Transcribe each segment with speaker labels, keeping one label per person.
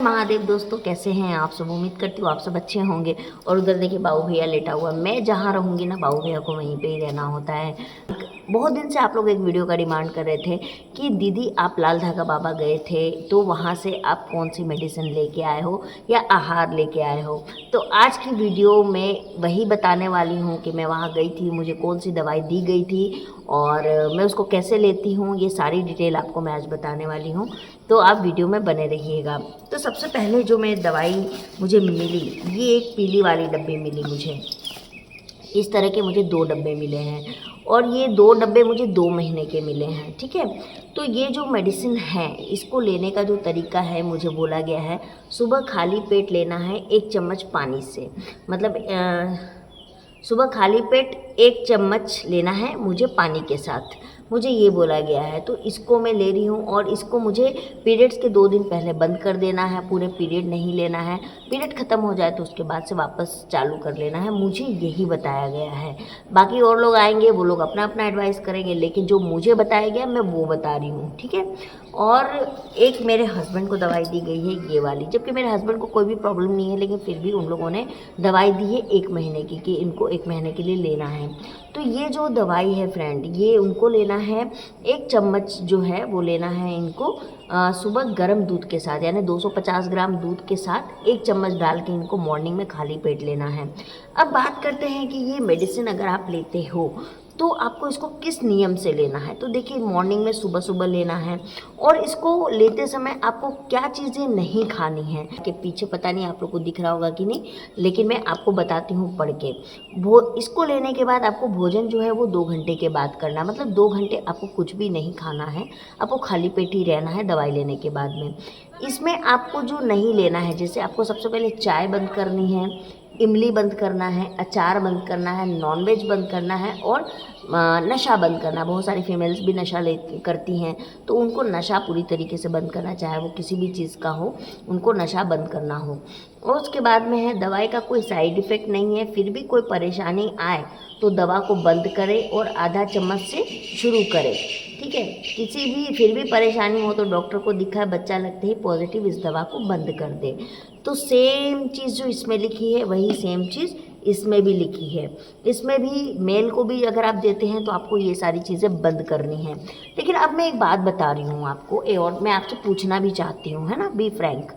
Speaker 1: महादेव दोस्तों, कैसे हैं आप सब। उम्मीद करती हूँ आप सब अच्छे होंगे। और उधर देखिए बाबू भैया लेटा हुआ। मैं जहाँ रहूँगी ना, बाबू भैया को वहीं पे ही रहना होता है। बहुत दिन से आप लोग एक वीडियो का डिमांड कर रहे थे कि दीदी आप लाल धागा बाबा गए थे तो वहाँ से आप कौन सी मेडिसिन लेके आए हो या आहार लेके आए हो। तो आज की वीडियो में वही बताने वाली हूँ कि मैं वहाँ गई थी, मुझे कौन सी दवाई दी गई थी और मैं उसको कैसे लेती हूँ। ये सारी डिटेल आपको मैं आज बताने वाली हूँ, तो आप वीडियो में बने रहिएगा। तो सबसे पहले जो मैं दवाई मुझे मिली, ये एक पीली वाली डब्बी मिली मुझे। इस तरह के मुझे 2 डब्बे मिले हैं और ये 2 डब्बे मुझे 2 महीने के मिले हैं। ठीक है, तो ये जो मेडिसिन है इसको लेने का जो तरीका है, मुझे बोला गया है सुबह खाली पेट लेना है 1 चम्मच पानी से। मतलब सुबह खाली पेट 1 चम्मच लेना है मुझे पानी के साथ, मुझे ये बोला गया है। तो इसको मैं ले रही हूँ और इसको मुझे पीरियड्स के 2 दिन पहले बंद कर देना है। पूरे पीरियड नहीं लेना है, पीरियड ख़त्म हो जाए तो उसके बाद से वापस चालू कर लेना है। मुझे यही बताया गया है। बाकी और लोग आएंगे, वो लोग अपना अपना एडवाइस करेंगे, लेकिन जो मुझे बताया गया मैं वो बता रही हूँ। ठीक है, और एक मेरे हस्बैंड को दवाई दी गई है ये वाली, जबकि मेरे हस्बैंड को कोई भी प्रॉब्लम नहीं है, लेकिन फिर भी उन लोगों ने दवाई दी है 1 महीने की कि इनको 1 महीने के लिए लेना है। तो ये जो दवाई है फ्रेंड, ये उनको लेना है 1 चम्मच जो है वो लेना है इनको सुबह गर्म दूध के साथ, यानी 250 ग्राम दूध के साथ 1 चम्मच डाल के इनको मॉर्निंग में खाली पेट लेना है। अब बात करते हैं कि ये मेडिसिन अगर आप लेते हो तो आपको इसको किस नियम से लेना है। तो देखिए, मॉर्निंग में सुबह सुबह लेना है और इसको लेते समय आपको क्या चीज़ें नहीं खानी हैं कि पीछे पता नहीं आप लोग को दिख रहा होगा कि नहीं, लेकिन मैं आपको बताती हूँ पढ़ के। इसको लेने के बाद आपको भोजन जो है वो 2 घंटे के बाद करना, मतलब 2 घंटे आपको कुछ भी नहीं खाना है, आपको खाली पेट ही रहना है दवाई लेने के बाद में। इसमें आपको जो नहीं लेना है, जैसे आपको सबसे पहले चाय बंद करनी है, इमली बंद करना है, अचार बंद करना है, नॉनवेज बंद करना है और नशा बंद करना। बहुत सारी फीमेल्स भी नशा ले करती हैं, तो उनको नशा पूरी तरीके से बंद करना, चाहे वो किसी भी चीज़ का हो, उनको नशा बंद करना हो। और उसके बाद में है दवाई का कोई साइड इफ़ेक्ट नहीं है, फिर भी कोई परेशानी आए तो दवा को बंद करें और आधा चम्मच से शुरू करें। ठीक है, किसी भी फिर भी परेशानी हो तो डॉक्टर को दिखाए, बच्चा लगते ही पॉजिटिव इस दवा को बंद कर दे। तो सेम चीज़ जो इसमें लिखी है वही सेम चीज़ इसमें भी लिखी है। इसमें भी मेल को भी अगर आप देते हैं तो आपको ये सारी चीज़ें बंद करनी है। लेकिन अब मैं एक बात बता रही हूँ आपको, और मैं आपसे पूछना भी चाहती हूँ, है ना, बी फ्रैंक,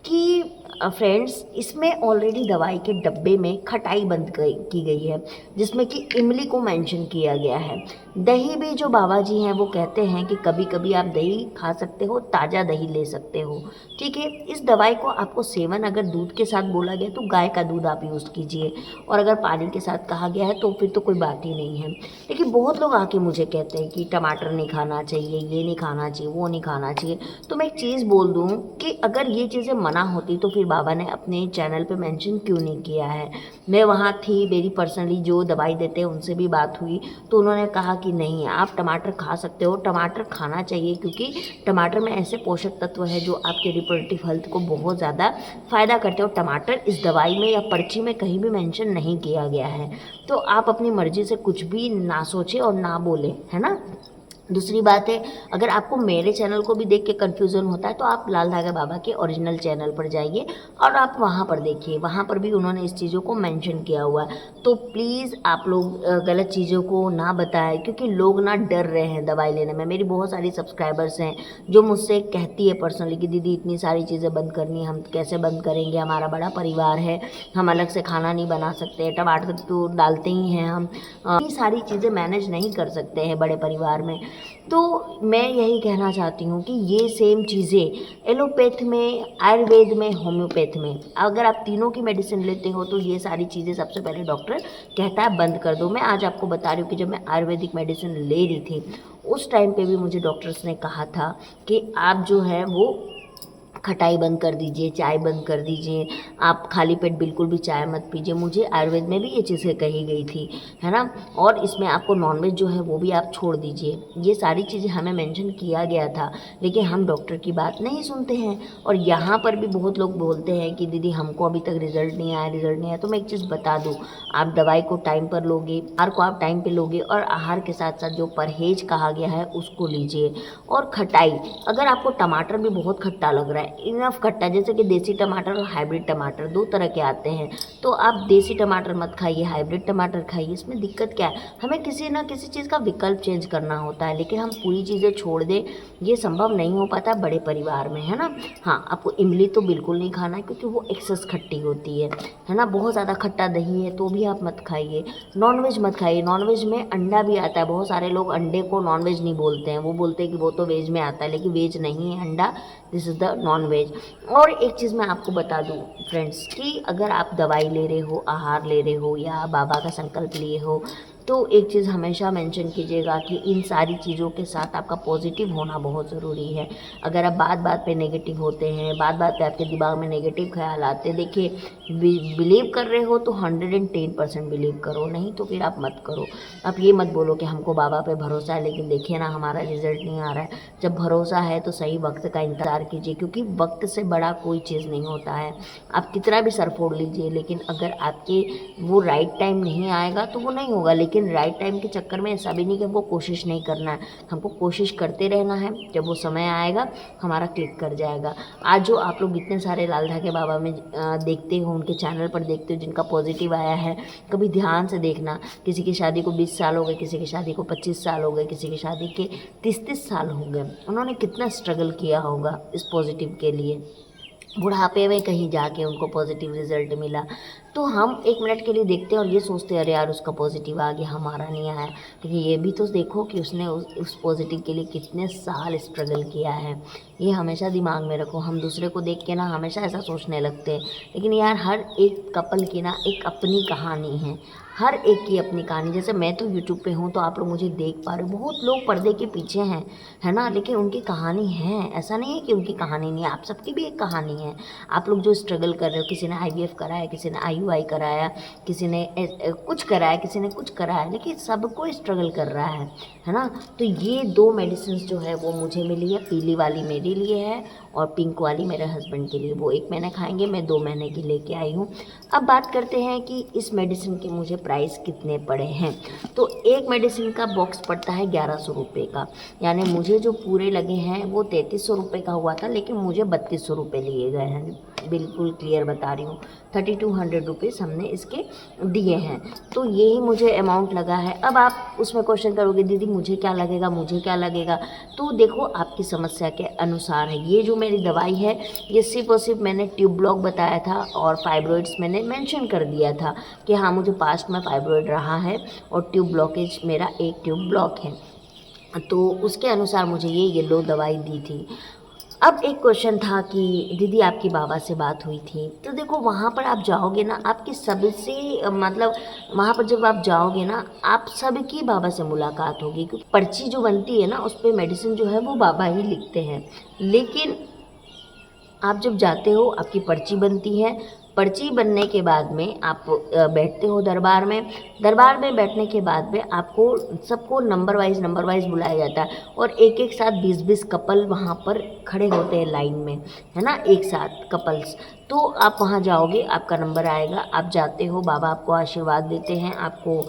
Speaker 1: कि फ्रेंड्स इसमें ऑलरेडी दवाई के डब्बे में खटाई बंद की गई है, जिसमें कि इमली को मेंशन किया गया है। दही भी जो बाबा जी हैं वो कहते हैं कि कभी कभी आप दही खा सकते हो, ताज़ा दही ले सकते हो। ठीक है, इस दवाई को आपको सेवन अगर दूध के साथ बोला गया तो गाय का दूध आप यूज़ कीजिए, और अगर पानी के साथ कहा गया है तो फिर तो कोई बात ही नहीं है। लेकिन बहुत लोग आके मुझे कहते हैं कि टमाटर नहीं खाना चाहिए, ये नहीं खाना चाहिए, वो नहीं खाना चाहिए। तो मैं एक चीज़ बोल दूँ कि अगर ये चीज़ें मना होती तो फिर बाबा ने अपने चैनल पे मेंशन क्यों नहीं किया है। मैं वहाँ थी, मेरी पर्सनली जो दवाई देते हैं उनसे भी बात हुई, तो उन्होंने कहा कि नहीं, आप टमाटर खा सकते हो, टमाटर खाना चाहिए, क्योंकि टमाटर में ऐसे पोषक तत्व है जो आपके रिप्रोडक्टिव हेल्थ को बहुत ज़्यादा फ़ायदा करते हो। टमाटर इस दवाई में या पर्ची में कहीं भी मेंशन नहीं किया गया है। तो आप अपनी मर्ज़ी से कुछ भी ना सोचें और ना बोलें, है ना। दूसरी बात है, अगर आपको मेरे चैनल को भी देख के कन्फ्यूज़न होता है तो आप लाल धागा बाबा के ओरिजिनल चैनल पर जाइए और आप वहाँ पर देखिए, वहाँ पर भी उन्होंने इस चीज़ों को मेंशन किया हुआ है। तो प्लीज़ आप लोग गलत चीज़ों को ना बताएं, क्योंकि लोग ना डर रहे हैं दवाई लेने में। मेरी बहुत सारी सब्सक्राइबर्स हैं जो मुझसे कहती है पर्सनली कि दीदी इतनी सारी चीज़ें बंद करनी है, हम कैसे बंद करेंगे, हमारा बड़ा परिवार है, हम अलग से खाना नहीं बना सकते, टमाटर तो डालते ही हैं हम, इतनी सारी चीज़ें मैनेज नहीं कर सकते हैं बड़े परिवार में। तो मैं यही कहना चाहती हूँ कि ये सेम चीज़ें एलोपैथ में, आयुर्वेद में, होम्योपैथ में, अगर आप तीनों की मेडिसिन लेते हो तो ये सारी चीज़ें सबसे पहले डॉक्टर कहता है बंद कर दो। मैं आज आपको बता रही हूँ कि जब मैं आयुर्वेदिक मेडिसिन ले रही थी उस टाइम पे भी मुझे डॉक्टर्स ने कहा था कि आप जो है वो खटाई बंद कर दीजिए, चाय बंद कर दीजिए, आप खाली पेट बिल्कुल भी चाय मत पीजिए। मुझे आयुर्वेद में भी ये चीज़ें कही गई थी, है ना। और इसमें आपको नॉनवेज जो है वो भी आप छोड़ दीजिए। ये सारी चीज़ें हमें मेंशन किया गया था, लेकिन हम डॉक्टर की बात नहीं सुनते हैं। और यहाँ पर भी बहुत लोग बोलते हैं कि दीदी हमको अभी तक रिज़ल्ट नहीं आया, रिज़ल्ट नहीं आया। तो मैं एक चीज़ बता दूँ, आप दवाई को टाइम पर लोगे, आहार को आप टाइम पर लोगे, और आहार के साथ साथ जो परहेज कहा गया है उसको लीजिए। और खटाई, अगर आपको टमाटर भी बहुत खट्टा लग रहा है, है, इनफ खट्टा। जैसे कि देसी टमाटर और हाइब्रिड टमाटर 2 तरह के आते हैं, तो आप देसी टमाटर मत खाइए, हाइब्रिड टमाटर खाइए। इसमें दिक्कत क्या है, हमें किसी ना किसी चीज़ का विकल्प चेंज करना होता है, लेकिन हम पूरी चीज़ें छोड़ दें ये संभव नहीं हो पाता बड़े परिवार में, है ना। हाँ, आपको इमली तो बिल्कुल नहीं खाना है क्योंकि वो एक्सेस खट्टी होती है ना। बहुत ज़्यादा खट्टा दही है तो भी आप मत खाइए। नॉनवेज मत खाइए, नॉनवेज में अंडा भी आता है। बहुत सारे लोग अंडे को नॉनवेज नहीं बोलते हैं, वो बोलते हैं कि वो तो वेज में आता है, लेकिन वेज नहीं है अंडा, this is the non veg. और एक चीज़ मैं आपको बता दूं फ्रेंड्स कि अगर आप दवाई ले रहे हो, आहार ले रहे हो या बाबा का संकल्प लिए हो, तो एक चीज़ हमेशा मेंशन कीजिएगा कि इन सारी चीज़ों के साथ आपका पॉजिटिव होना बहुत ज़रूरी है। अगर आप बात बात पे नेगेटिव होते हैं, बात बात पे आपके दिमाग में नेगेटिव ख्याल आते हैं, देखिए बिलीव कर रहे हो तो 110% बिलीव करो, नहीं तो फिर आप मत करो। आप ये मत बोलो कि हमको बाबा पे भरोसा है लेकिन देखिए ना हमारा रिजल्ट नहीं आ रहा है। जब भरोसा है तो सही वक्त का इंतज़ार कीजिए, क्योंकि वक्त से बड़ा कोई चीज़ नहीं होता है। आप कितना भी सर फोड़ लीजिए, लेकिन अगर आपके वो राइट टाइम नहीं आएगा तो वो नहीं होगा। लेकिन राइट टाइम के चक्कर में ऐसा भी नहीं कि हमको कोशिश नहीं करना है, हमको कोशिश करते रहना है। जब वो समय आएगा हमारा क्लिक कर जाएगा। आज जो आप लोग इतने सारे लाल धागे बाबा में देखते हो, उनके चैनल पर देखते हो जिनका पॉजिटिव आया है, कभी ध्यान से देखना। किसी की शादी को 20 साल हो गए, किसी की शादी को 25 साल हो गए, किसी की शादी के 30-30 साल हो गए। उन्होंने कितना स्ट्रगल किया होगा इस पॉजिटिव के लिए। बुढ़ापे में कहीं जाके उनको पॉजिटिव रिजल्ट मिला। तो हम 1 मिनट के लिए देखते हैं और ये सोचते हैं अरे यार उसका पॉजिटिव आ गया, हमारा नहीं आया। लेकिन ये भी तो देखो कि उसने उस पॉजिटिव के लिए कितने साल स्ट्रगल किया है। ये हमेशा दिमाग में रखो। हम दूसरे को देख के ना हमेशा ऐसा सोचने लगते हैं, लेकिन यार हर एक कपल की ना एक अपनी कहानी है, हर एक की अपनी कहानी। जैसे मैं तो यूट्यूब पे हूँ तो आप लोग मुझे देख पा रहे हो, बहुत लोग पर्दे के पीछे हैं, है ना, लेकिन उनकी कहानी है। ऐसा नहीं है कि उनकी कहानी नहीं है, आप सबकी भी एक कहानी है। आप लोग जो स्ट्रगल कर रहे हो, किसी ने IVF कराया, किसी ने IUI कराया, किसी ने कुछ कराया, किसी ने कुछ कराया, लेकिन सबको स्ट्रगल कर रहा है ना। तो ये 2 मेडिसिन जो है वो मुझे मिली है। पीली वाली मेरे लिए है और पिंक वाली मेरे हस्बैंड के लिए। वो 1 महीने खाएंगे, मैं 2 महीने की लेके आई हूँ। अब बात करते हैं कि इस मेडिसिन के मुझे प्राइस कितने पड़े हैं। तो एक मेडिसिन का बॉक्स पड़ता है 1100 रुपये का, यानी मुझे जो पूरे लगे हैं वो 3300 रुपये का हुआ था, लेकिन मुझे 3200 रुपये लिए गए हैं। बिल्कुल क्लियर बता रही हूँ, 3200 रुपीज़ हमने इसके दिए हैं। तो यही मुझे अमाउंट लगा है। अब आप उसमें क्वेश्चन करोगे दीदी मुझे क्या लगेगा, मुझे क्या लगेगा। तो देखो आपकी समस्या के अनुसार है। ये जो मेरी दवाई है ये सिर्फ और सिर्फ मैंने ट्यूब ब्लॉक बताया था और फाइब्रॉइड्स मैंने मेंशन कर दिया था कि हाँ मुझे पास्ट में फाइब्रॉइड रहा है और ट्यूब ब्लॉकेज मेरा एक ट्यूब ब्लॉक है, तो उसके अनुसार मुझे ये येलो दवाई दी थी। अब एक क्वेश्चन था कि दीदी आपकी बाबा से बात हुई थी। तो देखो वहाँ पर आप जाओगे ना, आपकी सबसे मतलब वहाँ पर जब आप जाओगे ना आप सबकी बाबा से मुलाकात होगी, क्योंकि पर्ची जो बनती है ना उस पर मेडिसिन जो है वो बाबा ही लिखते हैं। लेकिन आप जब जाते हो आपकी पर्ची बनती है, पर्ची बनने के बाद में आप बैठते हो दरबार में। दरबार में बैठने के बाद में आपको सबको नंबर वाइज बुलाया जाता है और एक एक साथ 20-20 कपल वहाँ पर खड़े होते हैं लाइन में, है ना, एक साथ कपल्स। तो आप वहाँ जाओगे, आपका नंबर आएगा, आप जाते हो, बाबा आपको आशीर्वाद देते हैं, आपको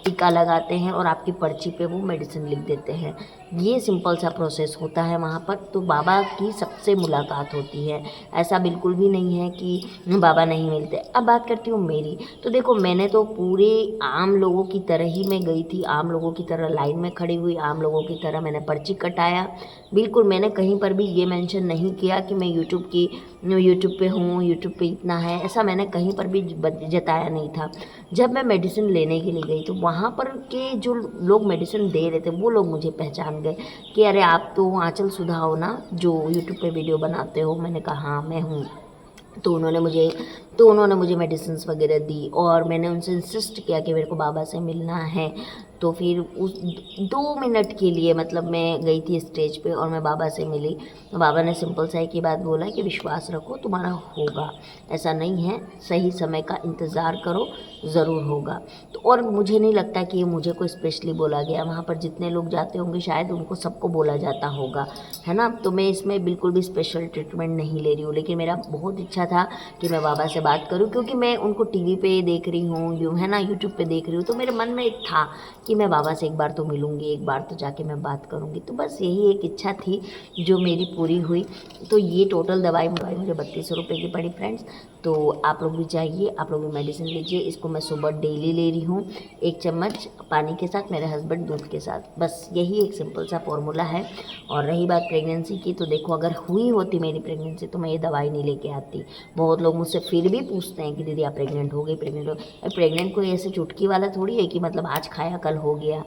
Speaker 1: टीका लगाते हैं और आपकी पर्ची पे वो मेडिसिन लिख देते हैं। ये सिंपल सा प्रोसेस होता है वहाँ पर। तो बाबा की सबसे मुलाकात होती है, ऐसा बिल्कुल भी नहीं है कि बाबा नहीं मिलते। अब बात करती हूँ मेरी। तो देखो मैंने तो पूरे आम लोगों की तरह ही मैं गई थी, आम लोगों की तरह लाइन में खड़ी हुई, आम लोगों की तरह मैंने पर्ची कटाया। बिल्कुल मैंने कहीं पर भी ये मेंशन नहीं किया कि मैं यूट्यूब पे हूँ, यूट्यूब पे इतना है, ऐसा मैंने कहीं पर भी जताया नहीं था। जब मैं मेडिसिन लेने के लिए गई तो वहाँ पर के जो लोग मेडिसिन दे रहे थे वो लोग मुझे पहचान गए कि अरे आप तो आंचल सुधा हो ना जो यूट्यूब पे वीडियो बनाते हो। मैंने कहा हाँ मैं हूँ। तो उन्होंने मुझे मेडिसिन वगैरह दी और मैंने उनसे इंसिस्ट किया कि मेरे को बाबा से मिलना है। तो फिर उस 2 मिनट के लिए मतलब मैं गई थी स्टेज पे और मैं बाबा से मिली। तो बाबा ने सिंपल सा एक ही बात बोला कि विश्वास रखो तुम्हारा होगा, ऐसा नहीं है, सही समय का इंतज़ार करो, ज़रूर होगा। तो और मुझे नहीं लगता कि ये मुझे कोई स्पेशली बोला गया, वहाँ पर जितने लोग जाते होंगे शायद उनको सबको बोला जाता होगा, है ना। तो मैं इसमें बिल्कुल भी स्पेशल ट्रीटमेंट नहीं ले रही हूँ, लेकिन मेरा बहुत इच्छा था कि मैं बाबा से बात करूँ, क्योंकि मैं उनको टीवी पे देख रही हूँ, है ना, यूट्यूब पे देख रही हूँ। तो मेरे मन में एक था कि मैं बाबा से एक बार तो मिलूँगी, एक बार तो जाके मैं बात करूँगी। तो बस यही एक इच्छा थी जो मेरी पूरी हुई। तो ये टोटल दवाई मुझे 3200 रुपये की पड़ी फ्रेंड्स। तो आप लोग भी चाहिए, आप लोग भी मेडिसिन लीजिए। इसको मैं सुबह डेली ले रही हूँ, 1 चम्मच पानी के साथ, मेरे हस्बैंड दूध के साथ। बस यही एक सिंपल सा फॉर्मूला है। और रही बात प्रेगनेंसी की, तो देखो अगर हुई होती मेरी प्रेगनेंसी तो मैं ये दवाई नहीं लेके आती। बहुत लोग मुझसे फिर भी पूछते हैं कि दीदी आप प्रेग्नेंट हो गई, प्रेग्नेंट हो। प्रेग्नेंट कोई ऐसे चुटकी वाला थोड़ी है कि मतलब आज खाया कल हो गया,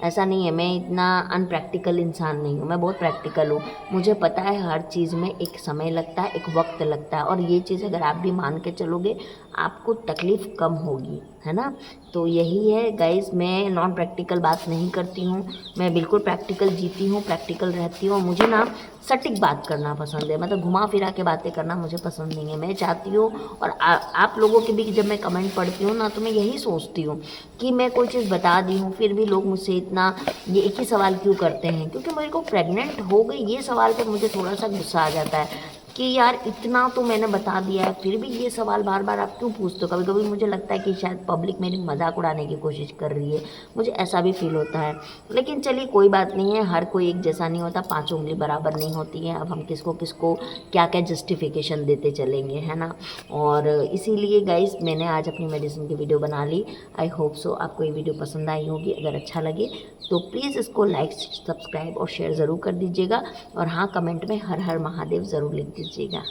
Speaker 1: ऐसा नहीं है। मैं इतना अनप्रैक्टिकल इंसान नहीं हूँ, मैं बहुत प्रैक्टिकल हूँ। मुझे पता है हर चीज़ में एक समय लगता है, एक वक्त लगता है, और ये चीज़ अगर आप भी मान के चलोगे आपको तकलीफ़ कम होगी, है ना। तो यही है गाइज़, मैं नॉन प्रैक्टिकल बात नहीं करती हूँ, मैं बिल्कुल प्रैक्टिकल जीती हूँ, प्रैक्टिकल रहती हूँ। और मुझे ना सटीक बात करना पसंद है, मतलब घुमा फिरा के बातें करना मुझे पसंद नहीं है। मैं चाहती हूँ, और आप लोगों के भी जब मैं कमेंट पढ़ती हूँ ना, तो मैं यही सोचती हूँ कि मैं कोई चीज़ बता दी हूँ फिर भी लोग मुझसे इतना ये एक ही सवाल क्यों करते हैं। क्योंकि मेरे को प्रेग्नेंट हो गई ये सवाल पे मुझे थोड़ा सा गुस्सा आ जाता है कि यार इतना तो मैंने बता दिया है, फिर भी ये सवाल बार बार आप क्यों पूछते हो। कभी कभी मुझे लगता है कि शायद पब्लिक मेरी मजाक उड़ाने की कोशिश कर रही है, मुझे ऐसा भी फील होता है। लेकिन चलिए कोई बात नहीं है, हर कोई एक जैसा नहीं होता, पांचों उंगली बराबर नहीं होती है। अब हम किसको किसको क्या क्या जस्टिफिकेशन देते चलेंगे, है ना। और इसीलिए गाइस मैंने आज अपनी मेडिसिन की वीडियो बना ली। आई होप सो आपको ये वीडियो पसंद आई होगी। अगर अच्छा लगे तो प्लीज़ इसको लाइक, सब्सक्राइब और शेयर ज़रूर कर दीजिएगा। और हाँ, कमेंट में हर हर महादेव ज़रूर लिख दीजिएगा।